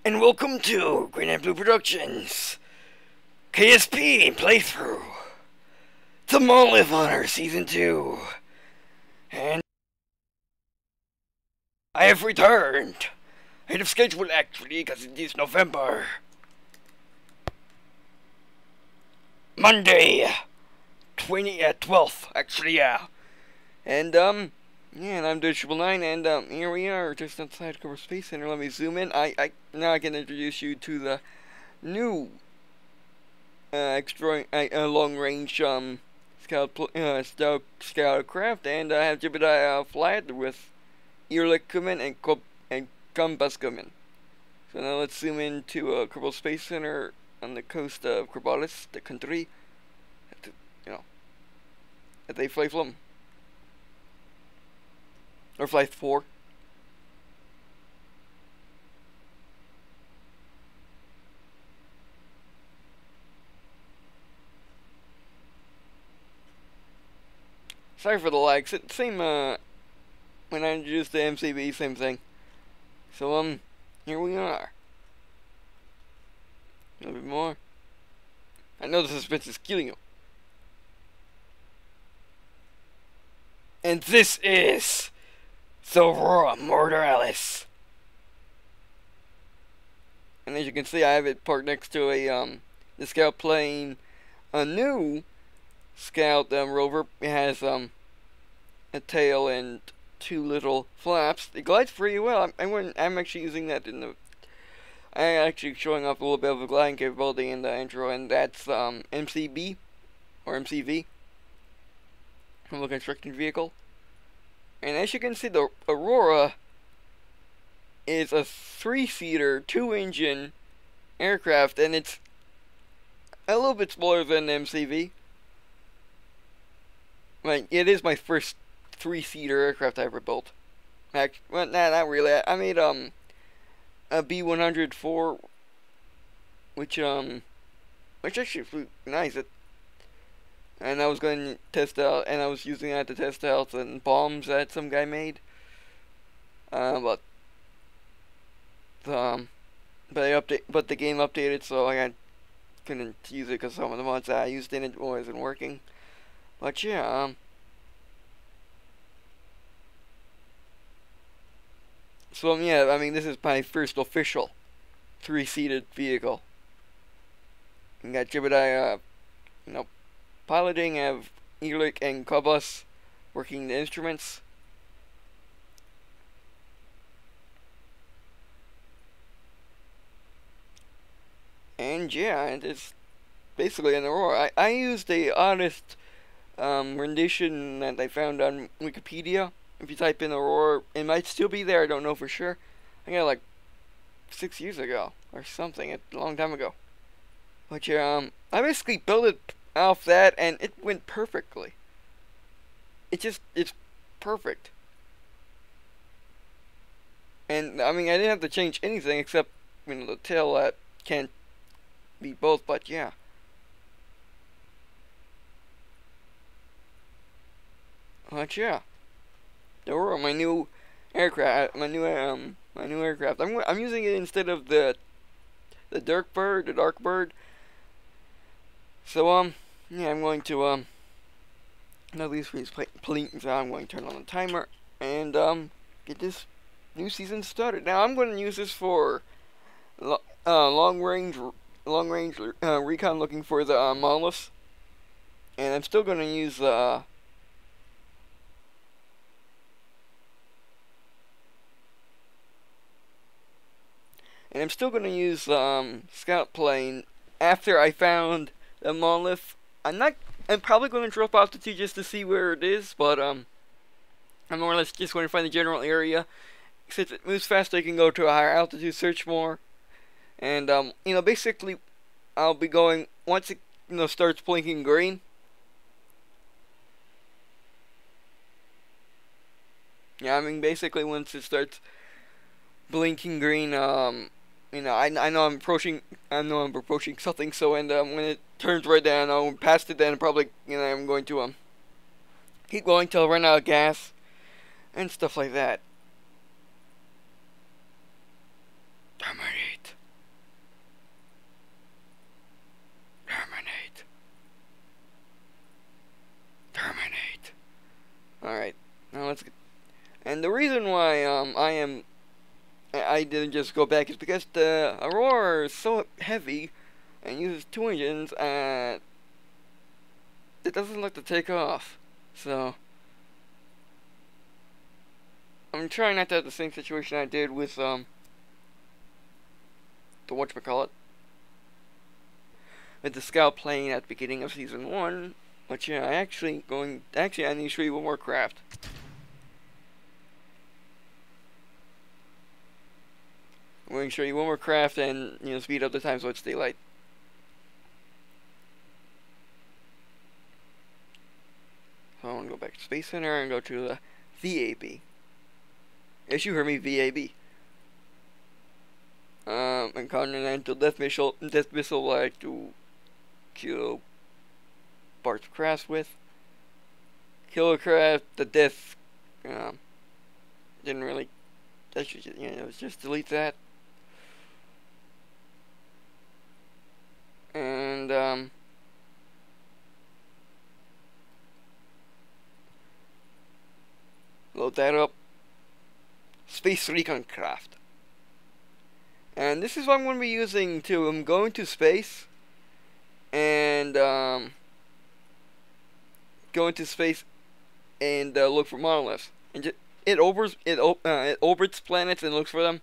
And welcome to Green&Blue Productions KSP playthrough the Munolith Hunter Season 2. And I have returned ahead of schedule actually, because it is November. Monday 12th actually, yeah. And and I'm Douchable9, and here we are, just outside Kerbal Space Center. Let me zoom in. Now I can introduce you to the new long-range scout craft, and I have Jebediah fly it with earlick coming and compass coming. So now let's zoom into Kerbal Space Center on the coast of Kerbal, the country. That they fly from. Or Flight 4. Sorry for the lag. Same, when I introduced the MCB, same thing. So, here we are. A little bit more. I know the suspense is killing you. And this is the Aurora Mortalis. And as you can see, I have it parked next to the scout plane, a new scout rover. It has a tail and two little flaps. It glides pretty well. I'm actually using that in the. I'm actually showing off a little bit of the gliding capability in the intro, and that's MCB or MCV. From a construction vehicle. And as you can see, the Aurora is a 3-seater, 2-engine aircraft, and it's a little bit smaller than the MCV. But it is my first 3-seater aircraft I ever built. Well, nah, not really. I made a B104, which actually flew nice. And I was going to test out, and I was using that to test out some bombs that some guy made. But the game updated, so I couldn't use it because some of the mods that I used in it wasn't working. But yeah, so yeah, I mean, this is my first official 3-seated vehicle. You got Jebediah, piloting. I have Ehrlich and Cobus working the instruments. And yeah, it's basically an Aurora. I used the oddest rendition that I found on Wikipedia. If you type in Aurora, it might still be there, I don't know for sure. I got it like 6 years ago or something, a long time ago. But yeah, I basically built it off that, and it went perfectly. It's perfect. And I mean, I didn't have to change anything except the tail that can't be both. But yeah. But yeah, the Aurora, my new aircraft, my new aircraft. I'm using it instead of the dark bird. So yeah, I'm going to now these planes. I'm going to turn on the timer and get this new season started. Now I'm going to use this for long range recon, looking for the monoliths, and I'm still going to use scout plane after I found the monolith. I'm probably going to drop altitude just to see where it is, but I'm more or less just going to find the general area. Since it moves faster, I can go to a higher altitude, search more, and basically I'll be going once it starts blinking green. Yeah, I mean, basically once it starts blinking green, I know I'm approaching something. So, when it turns right down, I'll past it. Then probably, I'm going to keep going till I run out of gas and stuff like that. Terminate. And the reason why I didn't just go back is because the Aurora is so heavy and uses 2 engines, and it doesn't like to take off. So I'm trying not to have the same situation I did with the whatchamacallit, with the scout plane at the beginning of season 1. But yeah, I need to show you one more craft. I'm going to show you one more craft and, you know, speed up the time so it's daylight. So I'm going to go back to Space Center and go to the VAB. Yes, you heard me, VAB. And Continental Death Missile like to kill parts of craft with. Killer craft, the death, didn't really, that should, you know, just delete that. And, load that up. Space Recon Craft. And this is what I'm going to be using to, I'm going to space. And, go into space and look for monoliths. And it orbits planets and looks for them.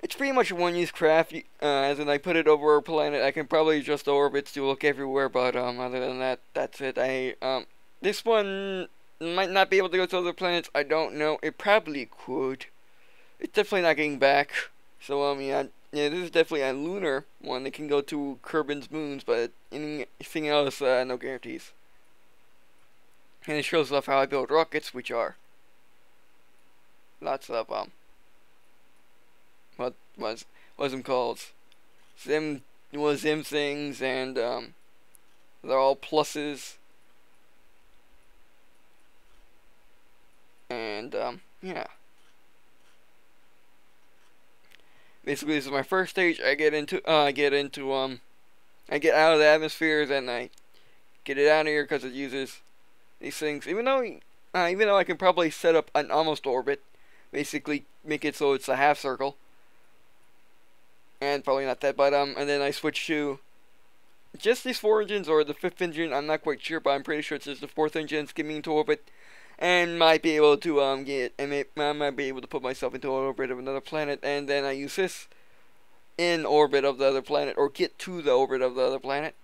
It's pretty much a one-use craft. As in, I put it over a planet. I can probably adjust the orbits to look everywhere, but other than that, that's it. This one might not be able to go to other planets. I don't know. It probably could. It's definitely not getting back. So yeah, this is definitely a lunar one that can go to Kerbin's moons, but anything else, no guarantees. And it shows off how I build rockets, which are lots of what was them called? Zim things, and they're all pluses. And yeah. Basically, this is my first stage. I get out of the atmosphere, then I get it out of here because it uses these things. Even though I can probably set up an almost orbit, basically make it so it's a half circle, and probably not that. But and then I switch to just these 4 engines or the 5th engine. I'm not quite sure, but I'm pretty sure it's just the 4th engine skimming into orbit. And might be able to I might be able to put myself into an orbit of another planet, and then I use this in orbit of the other planet, or get to the orbit of the other planet,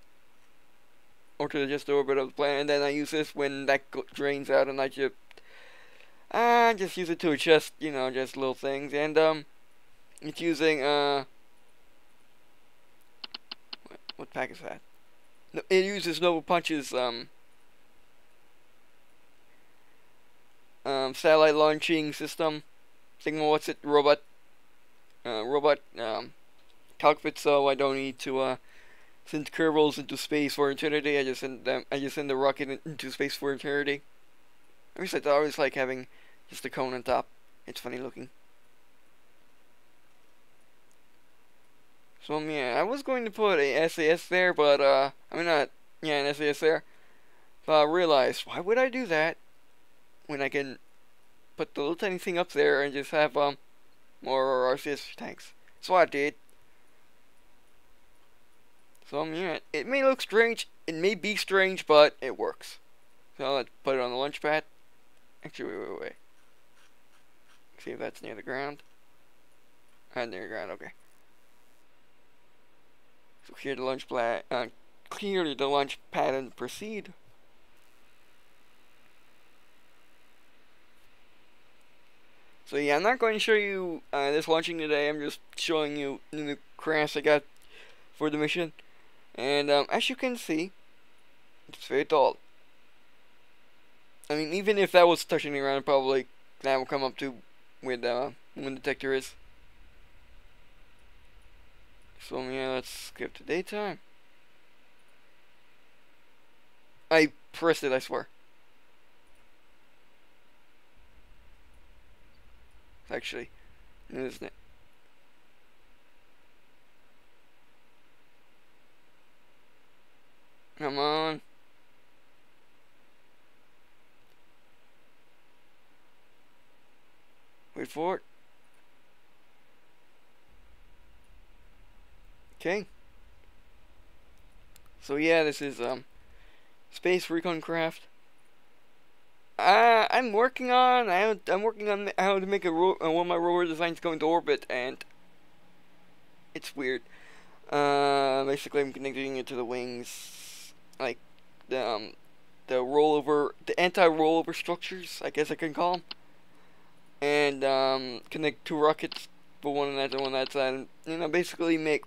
or to just the orbit of the planet, and then I use this when that drains out, and I just use it to adjust, you know, just little things, and it's using what pack is that? No, it uses Nova Punch's satellite launching system, robot cockpit, so I don't need to send Kerbals into space for eternity. I just send the rocket into space for eternity. At least I always like having just a cone on top. It's funny looking. So yeah, I was going to put a SAS there, but an SAS there, but I realized, why would I do that when I can put the little tiny thing up there and just have more RCS tanks? So I did. So yeah, it may look strange, it may be strange, but it works. So let's put it on the launch pad. Actually, wait. See if that's near the ground. Near the ground, okay. So clear the launch pad and proceed. So yeah, I'm not going to show you this launching today. I'm just showing you the crafts I got for the mission. And as you can see, it's very tall. I mean, even if that was touching the ground, probably that will come up to with when the detector is. So yeah, let's skip to daytime. I pressed it, I swear. Actually, isn't it? Come on. wait for it. Okay. So yeah, this is Space Recon Craft. I'm working on how to make one of my rover designs go into orbit, and it's weird. Basically, I'm connecting it to the wings, like the anti-rollover structures, I guess I can call them, and connect two rockets, for one on that and one on that side, and, you know, basically make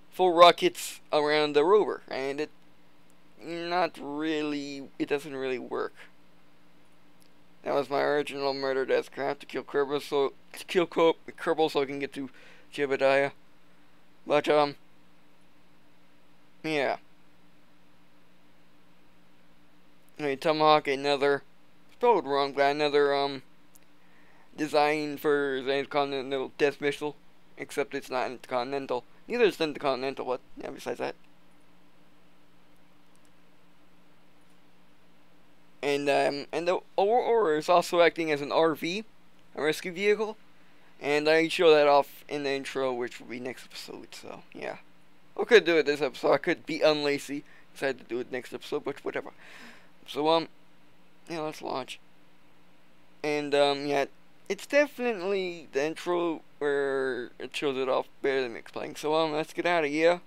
full rockets around the rover, and it doesn't really work. That was my original murder death craft, to kill Kerbal so I can get to Jebediah. But yeah. Anyway, Tomahawk, another spelled wrong, but another design for the Intercontinental Death Missile, except it's not intercontinental. Neither is intercontinental, but yeah, besides that. And the Aurora is also acting as an RV, a rescue vehicle, and I show that off in the intro, which will be next episode. So yeah, I could do it this episode. I could be unlazy, decide to do it next episode, but whatever. So yeah, let's launch. And yeah, it's definitely the intro where it shows it off better than explaining. So let's get out of here.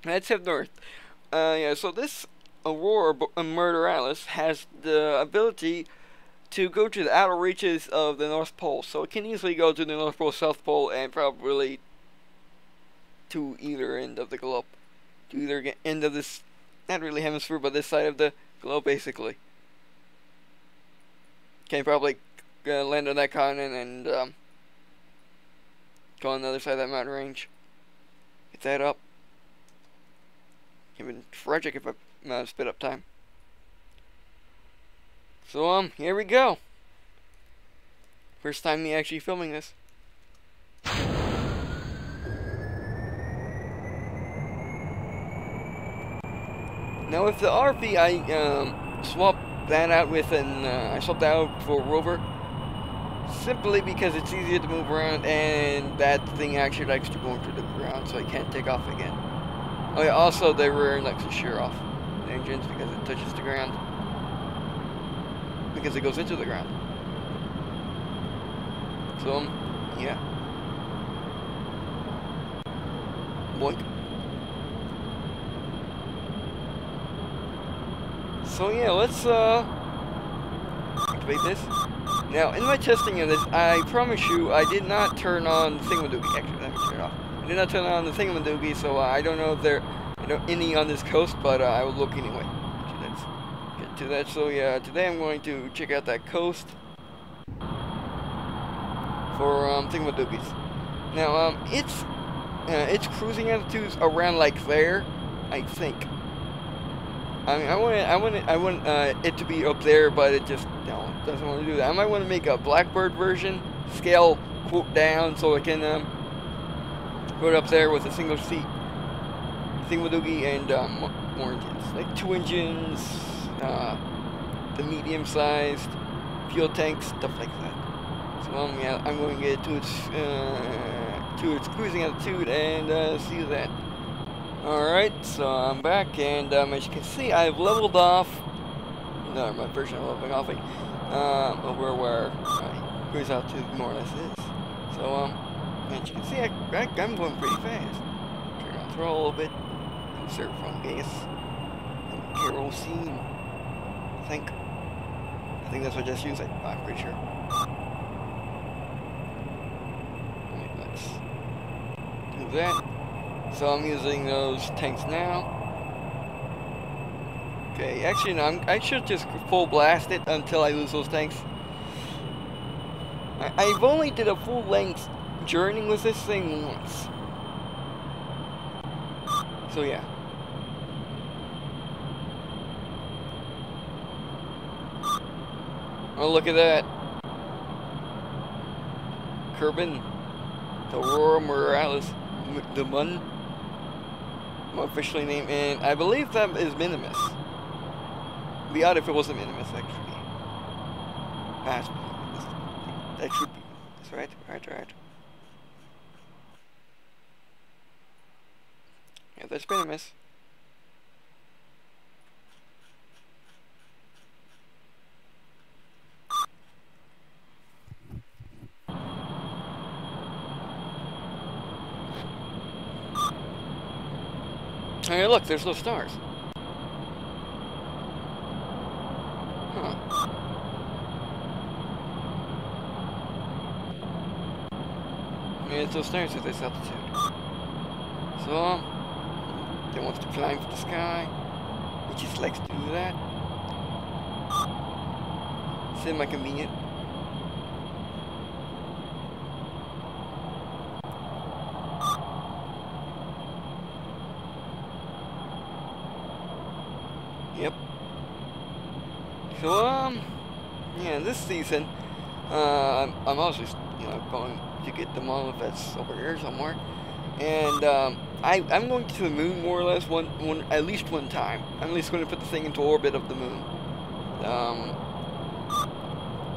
Let's head north. Yeah, so this Aurora Murder Alice has the ability to go to the outer reaches of the North Pole, so it can easily go to the North Pole, South Pole, and probably to either end of the globe, to either end of this, not really hemisphere, but this side of the globe, basically. Can probably land on that continent and go on the other side of that mountain range. Get that up. Even tragic if I spit up time. So here we go. First time me actually filming this. Now with the RP, I swapped that out with I swapped that out for a rover, simply because it's easier to move around, and that thing actually likes to go into the ground, so it can't take off again. Oh yeah, also the rear end likes to shear off the engines because it touches the ground. Because it goes into the ground. So, yeah. Boink. So yeah, let's activate this. Now, in my testing of this, I promise you, I did not turn on the thingamadoogie. Actually, let me turn it off. I did not turn on the thingamadoogie, so I don't know if there are any on this coast, but I will look anyway. To that. So yeah, today I'm going to check out that coast for thingamadoogies. Now its cruising altitude's around like there, I think. I mean, I want it to be up there, but it just doesn't want to do that. I might want to make a Blackbird version, scale quote down, so I can put it up there with a single seat thingamadoogie and more engines, like 2 engines. The medium-sized fuel tanks, stuff like that. So yeah, I'm going to get to its cruising altitude and see that. Alright, so I'm back, and as you can see, I've leveled off. No, my version of leveling off over where my cruise altitude more or less is. So as you can see, I'm going pretty fast. Turn on throttle a little bit, conserve from gas and kerosene. I think that's what I just used. I'm pretty sure. Let's do that. So I'm using those tanks now. Okay, actually no, I should just full blast it until I lose those tanks. I've only did a full length journey with this thing once. So yeah. Oh, look at that. Kerbal, the Aurora Murder Alice, the Mun, more officially named, and I believe that is Minimus. It'd be odd if it wasn't Minimus, actually. has to be this. That should be this, right? Right. Yeah, that's been a miss. Hey, look, there's those stars. Huh. Maybe it's those stars at this altitude. So, they want to climb for the sky. He just likes to do that. Semi-convenient. Yep. So, yeah, this season, I'm also, going to get the Munolith that's over here somewhere, and I'm going to the moon more or less at least one time. I'm at least going to put the thing into orbit of the moon.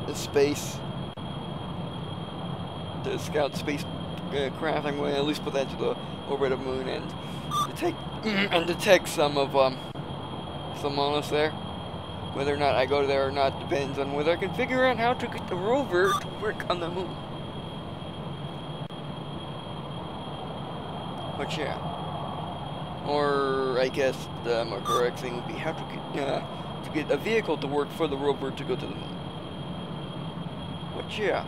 The scout space craft. I'm going to at least put that to the orbit of the moon and detect some of some Munoliths there. Whether or not I go there or not depends on whether I can figure out how to get the rover to work on the moon. But yeah. Or I guess the more correct thing would be how to get a vehicle to work for the rover to go to the moon. But yeah.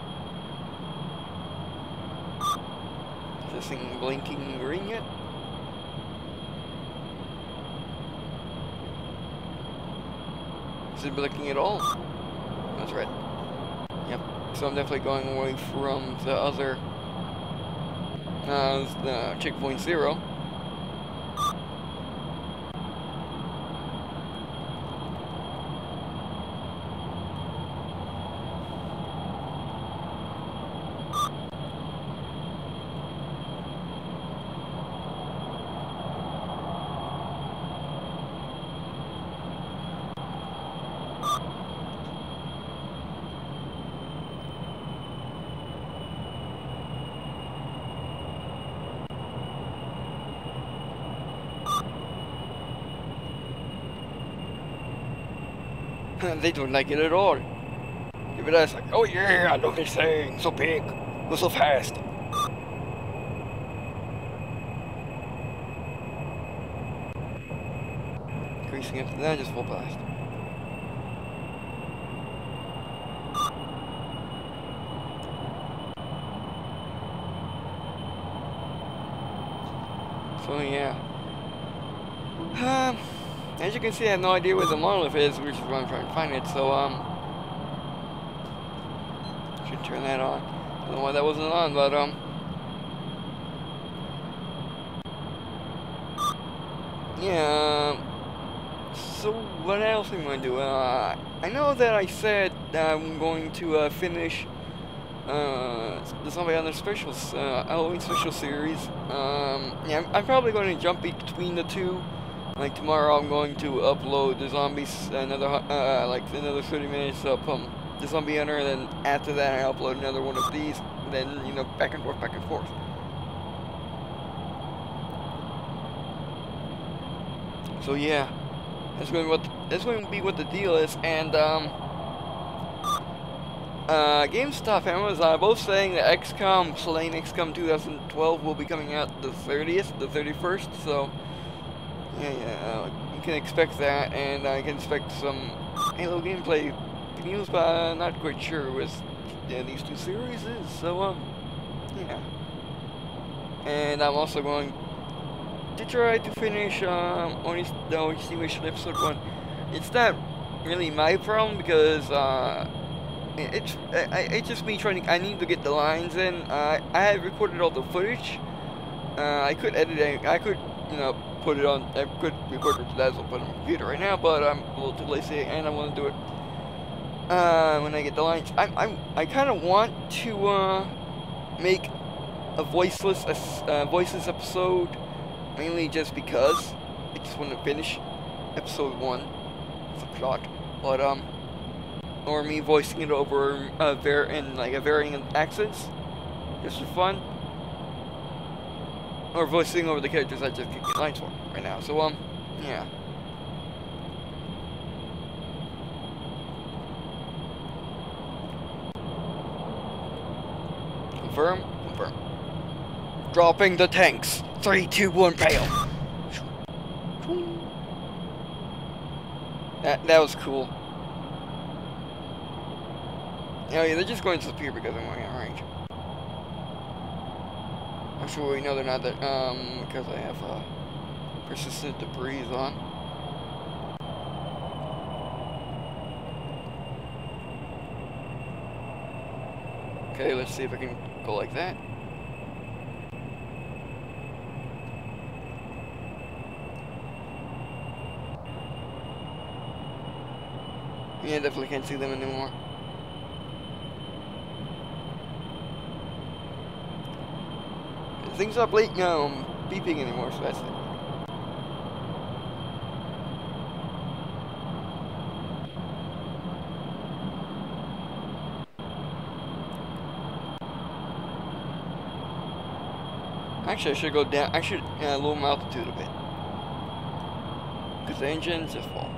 Is this thing blinking green yet? Is it blinking at all? That's red. Yep. So I'm definitely going away from the other the checkpoint 0. They don't like it at all. Give it us like, oh yeah, I know this thing, so big, go so fast. Increasing after that, just full blast. So yeah. As you can see, I have no idea where the Munolith is, which is why I'm trying to find it, so, should turn that on. I don't know why that wasn't on, but, yeah, so what else am I going to do? I know that I said that I'm going to, finish, the Zombie Hunter specials, Halloween special series. Yeah, I'm probably going to jump between the two. Like tomorrow, I'm going to upload the zombies another 30 minutes of the Zombie Hunter, and then after that, I upload another one of these. And then back and forth. So yeah, that's going to be what the deal is. And GameStop and Amazon are both saying that XCOM 2012 will be coming out the 31st. So. Yeah, you can expect that, and I can expect some Halo gameplay news, but I'm not quite sure what these two series is, so, yeah. And I'm also going to try to finish, the Onishi episode 1. It's not really my problem, because, it's just me I need to get the lines in. I have recorded all the footage. I could edit it, I could, put it on, I could record it to that, so I'll put it on my computer right now, but I'm a little too lazy, and I want to do it, when I get the lines. I kind of want to, make a voiceless episode, mainly just because I just want to finish episode 1, it's a plot, but, or me voicing it over in like a varying accents, just for fun, or voicing over the characters I just get lines for right now. So yeah. Confirm. Confirm. Dropping the tanks. 3, 2, 1, bail. That was cool. Oh yeah, they're just going to disappear because I'm running out of range. I'm sure we know they're not that, because I have persistent debris on. Okay, let's see if I can go like that. Yeah, definitely can't see them anymore. Things not beeping anymore, so that's it. Actually, I should go down. I should lower my altitude a bit, because the engines just fall.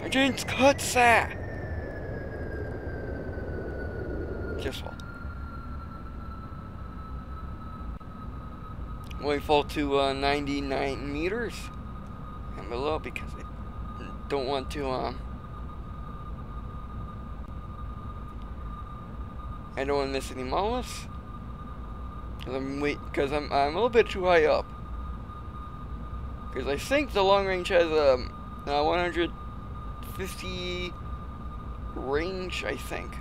Engines cut, sir. Just fall. We fall to 99 meters and below because I don't want to I don't want to miss any monoliths because I'm a little bit too high up, because I think the long range has 150 range, I think.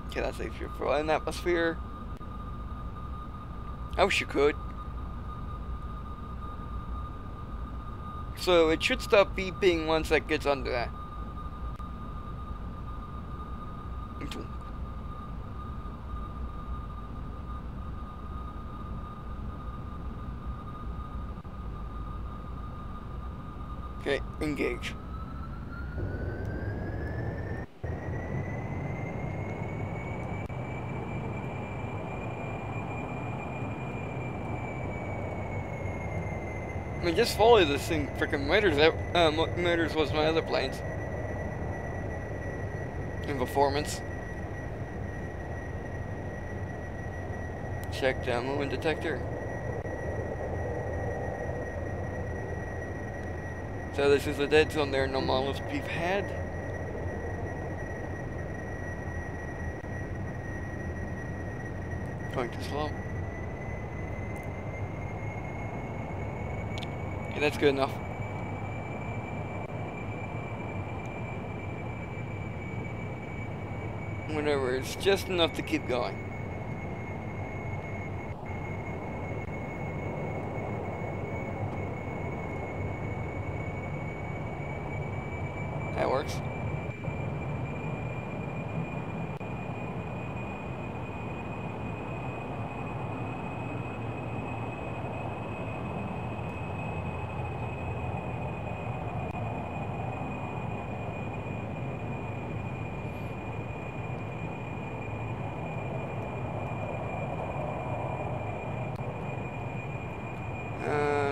Okay, that's if you're for an atmosphere. I wish you could. So it should stop beeping once that gets under that. Okay, engage. I mean, just follow this thing, freaking motors. Motors was my other planes. In performance. Check the muon detector. So this is the dead zone. There are no monoliths we've had. Going too slow. Yeah, that's good enough. Whatever, it's just enough to keep going. That works.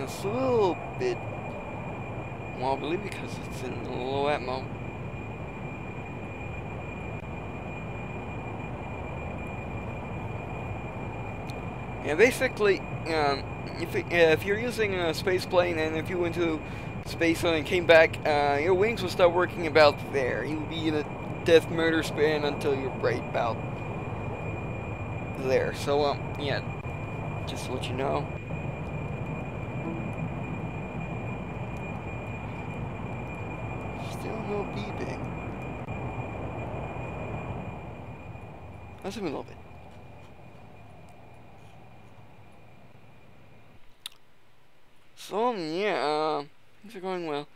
It's a little bit wobbly because it's in low atmo. Yeah, basically, if you're using a space plane and if you went to space and came back, your wings will start working about there. You'll be in a death murder spin until you're right about there. So, yeah, just to let you know. Still no beeping. Let's zoom in a little bit. So, yeah, things are going well.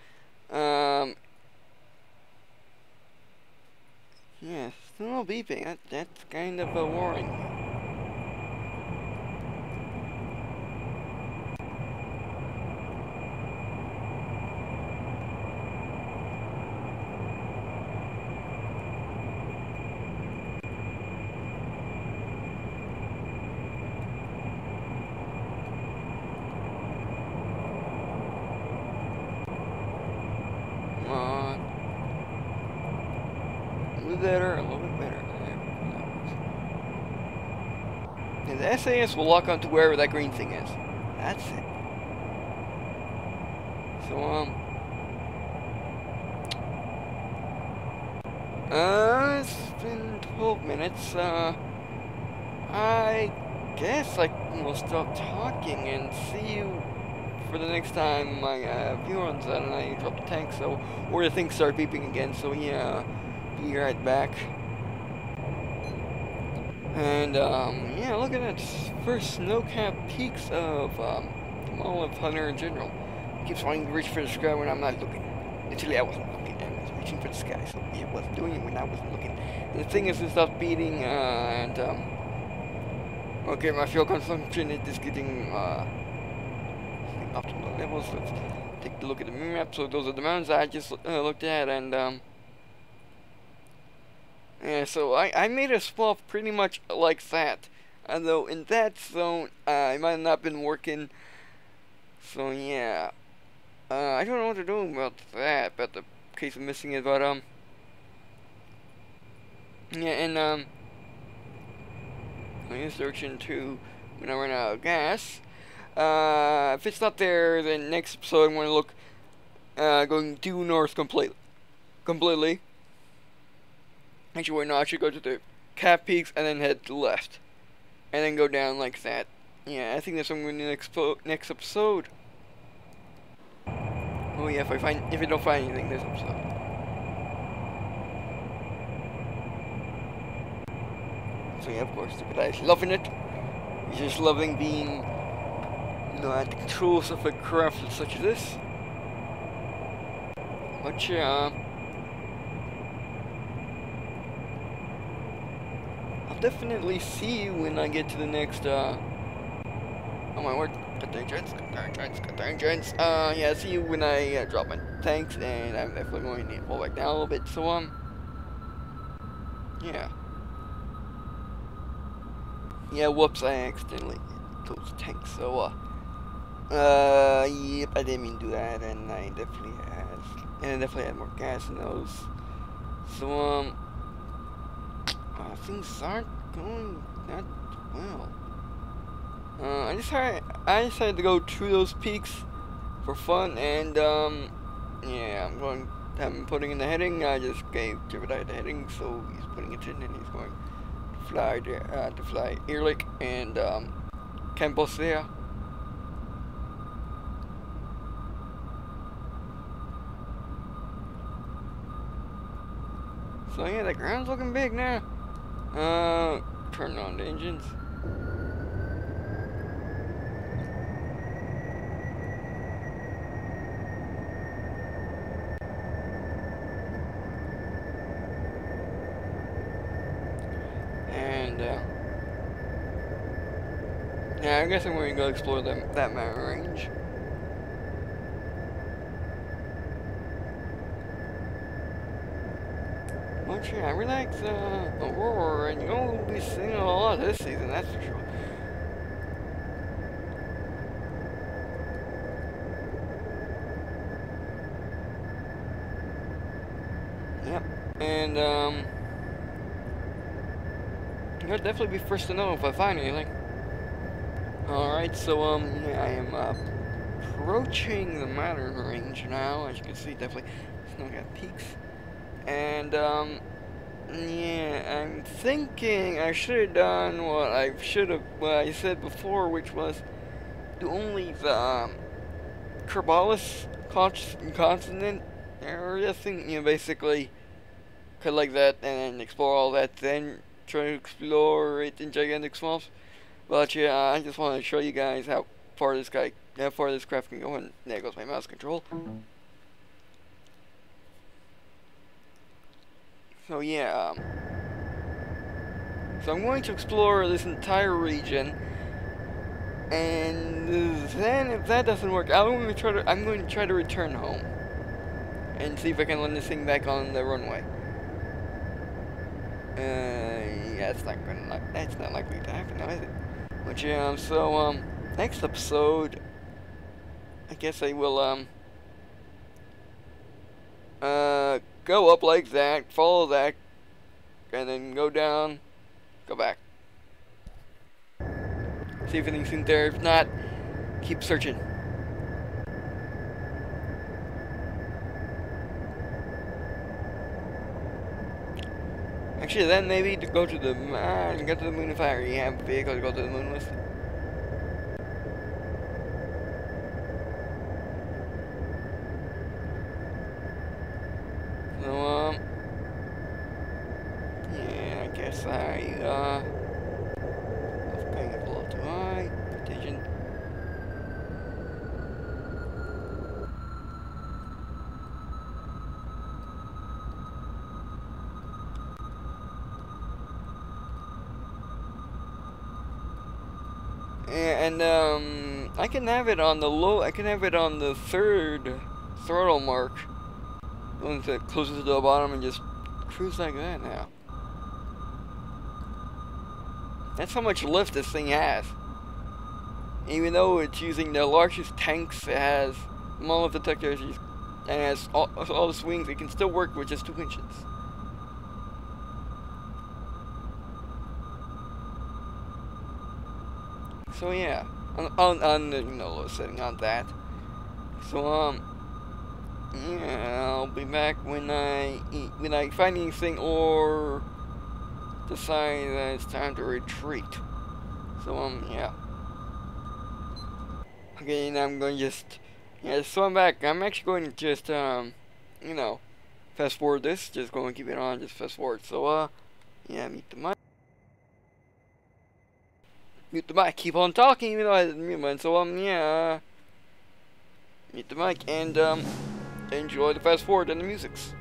Yeah, still no beeping. That's kind of worrying. bit better, a little bit better. And the SAS will lock onto wherever that green thing is. That's it. So, it's been 12 minutes. I guess I will stop talking and see you for the next time my view runs out and I drop the tank, so, or the things start beeping again, so yeah, be right back. And, yeah, look at that first snow-capped peaks of, Munolith Hunter in general. It keeps wanting to reach for the sky when I'm not looking. Literally, I wasn't looking, I was reaching for the sky, so it wasn't doing it when I wasn't looking. And the thing is, it stopped beating, okay, my fuel consumption is just getting, optimal levels. Let's take a look at the map. So those are the mountains I just looked at, and, yeah, so I made a swap pretty much like that. Although in that zone, it might have not been working. So yeah, I don't know what to do about that, about the case of missing it, but yeah, and I'm gonna search into when I run out of gas. If it's not there, then next episode I'm gonna look, going due north completely. Actually, wait, no, I should go to the cap peaks and then head to the left. And then go down like that. Yeah, I think that's what I'm going to do next episode. Oh yeah, if I don't find anything this episode. So yeah, of course, the guy's loving it. He's just loving being, you know, at the controls of a craft such as this. But yeah, I'll definitely see you when I get to the next, oh my word, cut the engines. Yeah, see you when I drop my tanks, and I'm definitely going to pull back down a little bit, so, yeah. Yeah, whoops, I accidentally hit those tanks, so, yep, I didn't mean to do that, and I definitely had more gas in those, so, things aren't going that well. I decided to go through those peaks for fun, and yeah, I'm putting in the heading. I just gave Jebediah the heading, so he's putting it in, and he's going to fly there, to fly Ehrlich and Campos there. So yeah, the ground's looking big now. Turn on the engines. And, yeah, I guess I'm going to go explore that mountain range. But yeah, relax, Aurora, and you'll be seeing a lot this season, that's for sure. Yep, and, you'll definitely be first to know if I find anything. Alright, so, yeah, I am, approaching the mountain range now. As you can see, definitely snow got peaks. And, yeah, I'm thinking I should have done what I said before, which was do only the, Kerbalis continent area thing, you know, basically cut like that and then explore all that, then try to explore it in gigantic swamps. But yeah, I just want to show you guys how far this craft can go, and there goes my mouse control. So yeah, so I'm going to explore this entire region, and then if that doesn't work, I'm going to try to return home and see if I can land this thing back on the runway. Yeah, that's not likely to happen now, is it? But yeah, so next episode, I guess I will go up like that, follow that and then go down, go back. See if anything's in there. If not, keep searching. Actually, then maybe to go to the moon if I already have a vehicle to go to the moon with. So, yeah, I guess I was paying a little too high attention. And I can have it on the low. I can have it on the third throttle mark, the one that's closest to the bottom, and just cruise like that now. That's how much lift this thing has. Even though it's using the largest tanks, it has Munolith detectors, and has all the swings, it can still work with just 2 inches. So yeah, on the low setting on that. So yeah, I'll be back when I find anything or decide that it's time to retreat. So yeah. Okay, now I'm going to so I'm back. I'm actually going to just fast forward this. Just going to keep it on, just fast forward. So yeah, mute the mic. Mute the mic. Keep on talking even though I didn't mute mine. So yeah, mute the mic and enjoy the fast forward and the musics.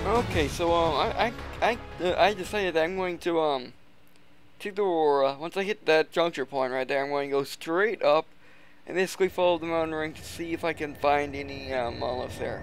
Okay, so I decided that I'm going to take the Aurora. Once I hit that juncture point right there, I'm going to go straight up and basically follow the mountain ring to see if I can find any monoliths there.